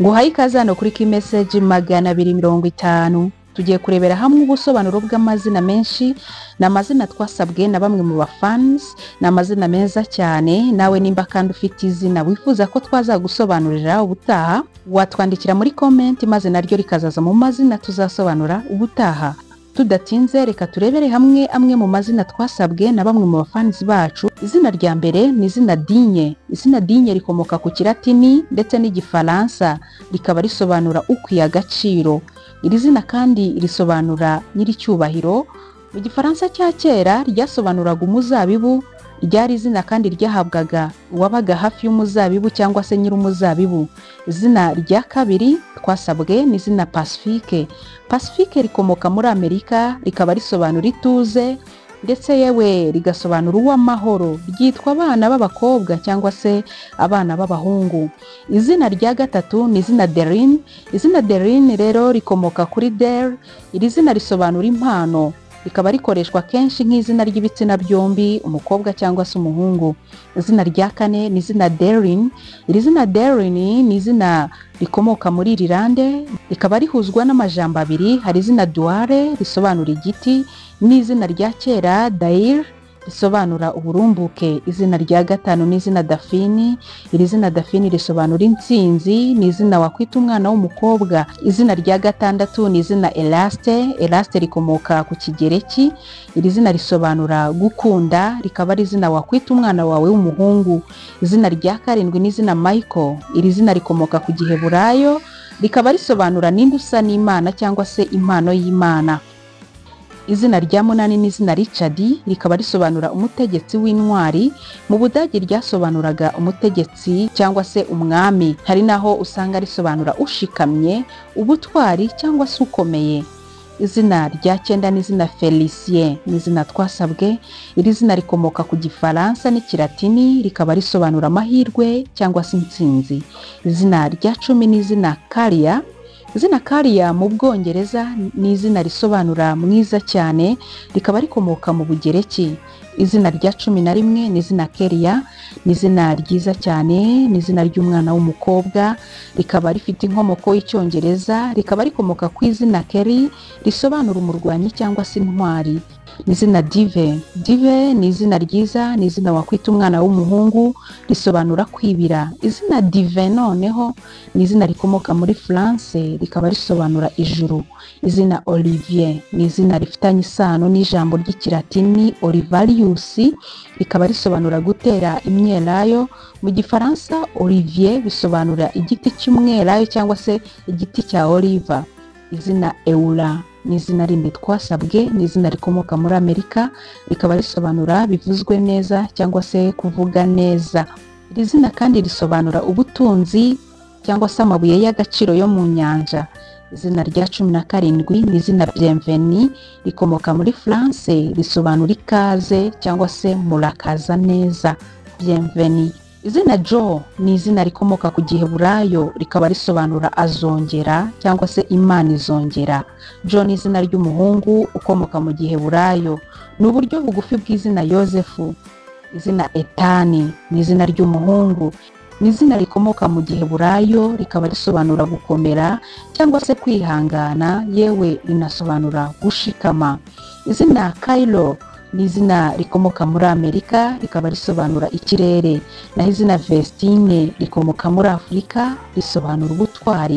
nguhaye ikaze hano kuri key message 250. Tugiye kurebera hamwe ubusobanuro bw'amazina menshi n'amazina twasabwe na bamwe mu bafans, n'amazina meza cyane. Nawe nimba kandi ufite izina wifuza ko twazagusobanurira ubutaha, watwandikira muri comment maze naryo rikazaza mu mazina tuzasobanura ubutaha. Tudatinze reka turebere hamwe amwe mu mazina twasabwe na bamwe mu bafans bacu. Izina rya mbere ni izina Digne. Izina Digne rikomoka ku Kilatini ndetse n'Igifaransa, rikaba risobanura ukwiye agaciro. Iri zina kandi risobanura nyiricyubahiro. Mu Gifaransa cya kera ryasobanuraga umuzabibu, ryari izina kandi ryahabwaga uwabaga hafi y'umuzabibu cyangwa se nyir'umuzabibu. Izina rya kabiri twasabwe ni izina Pacifique. Pacifique rikomoka muri Amerika, rikaba risobanura ituze ndetse yewe rigasobanura uw'amahoro. Ryitwa abana b'abakobwa cyangwa se abana b'abahungu. Izina rya gatatu ni izina Derin. Izina Derin rero rikomoka kuri Der. Iri zina risobanura impano, rikaba rikoreshwa kenshi nk'izina ry'ibitsina byombi, umukobwa cyangwa se umuhungu. Izina rya kane ni izina Derin. Iri zina Derin ni izina rikomoka muri Irlande, rikaba rihuzwa n'amajambo abiri. Hari izina Duare risobanura igiti, n'izina rya kera Dair risobanura uburumbuke. Izina rya gatanu ni izina Dafini. Iri zina Dafini risobanura intsinzi, ni izina wakwita umwana w'umukobwa. Izina rya gatandatu ni izina Elaste. Elaste rikomoka ku Kigereki. Iri zina risobanura gukunda, rikaba ari izina wakwita umwana wawe w'umuhungu. Izina rya karindwi ni izina Michael. Iri zina rikomoka ku Giheburayo, rikaba risobanura ninde usa n'Imana cyangwa se impano y'Imana. Izina rya munani ni izina Richard, rikaba risobanura umutegetsi w'intwari. Mu Budage ryasobanuraga umutegetsi cyangwa se umwami. Hari naho usanga risobanura ushikamye, ubutwari cyangwa se ukomeye. Izina rya cyenda ni izina Felicien, ni izina twasabwe. Iri zina rikomoka ku Gifaransa n'Ikilatini, rikaba risobanura amahirwe cyangwa se intsinzi. Izina rya cumi ni izina Karia. Izina Karia mu Bwongereza ni izina risobanura mwiza cyane, rikaba rikomoka mu Bugereki. Izina rya 11 ni izina Keria, ni izina ryiza cyane, ni izina ry'umwana w'umukobwa, rikaba rifite inkomoko y'Icyongereza, rikaba rikomoka ku izina Keri risobanura umurwanyi cyangwa se intwari. Ni izina Dive. Dive ni izina ryiza, ni izina wakwita umwana w'umuhungu, risobanura kwibira. Izina Dive noneho ni izina rikomoka muri France, rikaba risobanura ijuru. Izina Olivier ni izina rifitanye isano n'ijambo ry'Ikilatini Olivarius, rikaba risobanura gutera imyelayo. Mu Gifaransa Olivier bisobanura igiti cy'umwelayo cyangwa se igiti cya oliva. Izina Eula ni izina rindi twasabwe, ni izina rikomoka muri Amerika, rikaba risobanura bivuzwe neza cyangwa se kuvuga neza. Iri zina kandi risobanura ubutunzi cyangwa se amabuye y'agaciro yo mu nyanja. Izina rya 17 ni izina Bienvenue, rikomoka muri France, risobanura ikaze cyangwa se murakaza neza. Bienvenue. Izina Joe ni izina rikomoka ku Giheburayo, rikaba risobanura azongera cyangwa se Imana izongera. Joe ni izina ry'umuhungu ukomoka mu Giheburayo. Ni uburyo bugufi bw'izina Yosefu. Izina Etani ni izina ry'umuhungu, ni izina rikomoka mu Giheburayo, rikaba risobanura gukomera cyangwa se kwihangana, yewe rinasobanura gushikama. Izina Cairo ni izina rikomoka muri Amerika, rikaba risobanura ikirere. Naho izina Vestine rikomoka muri Afurika, risobanura ubutwari.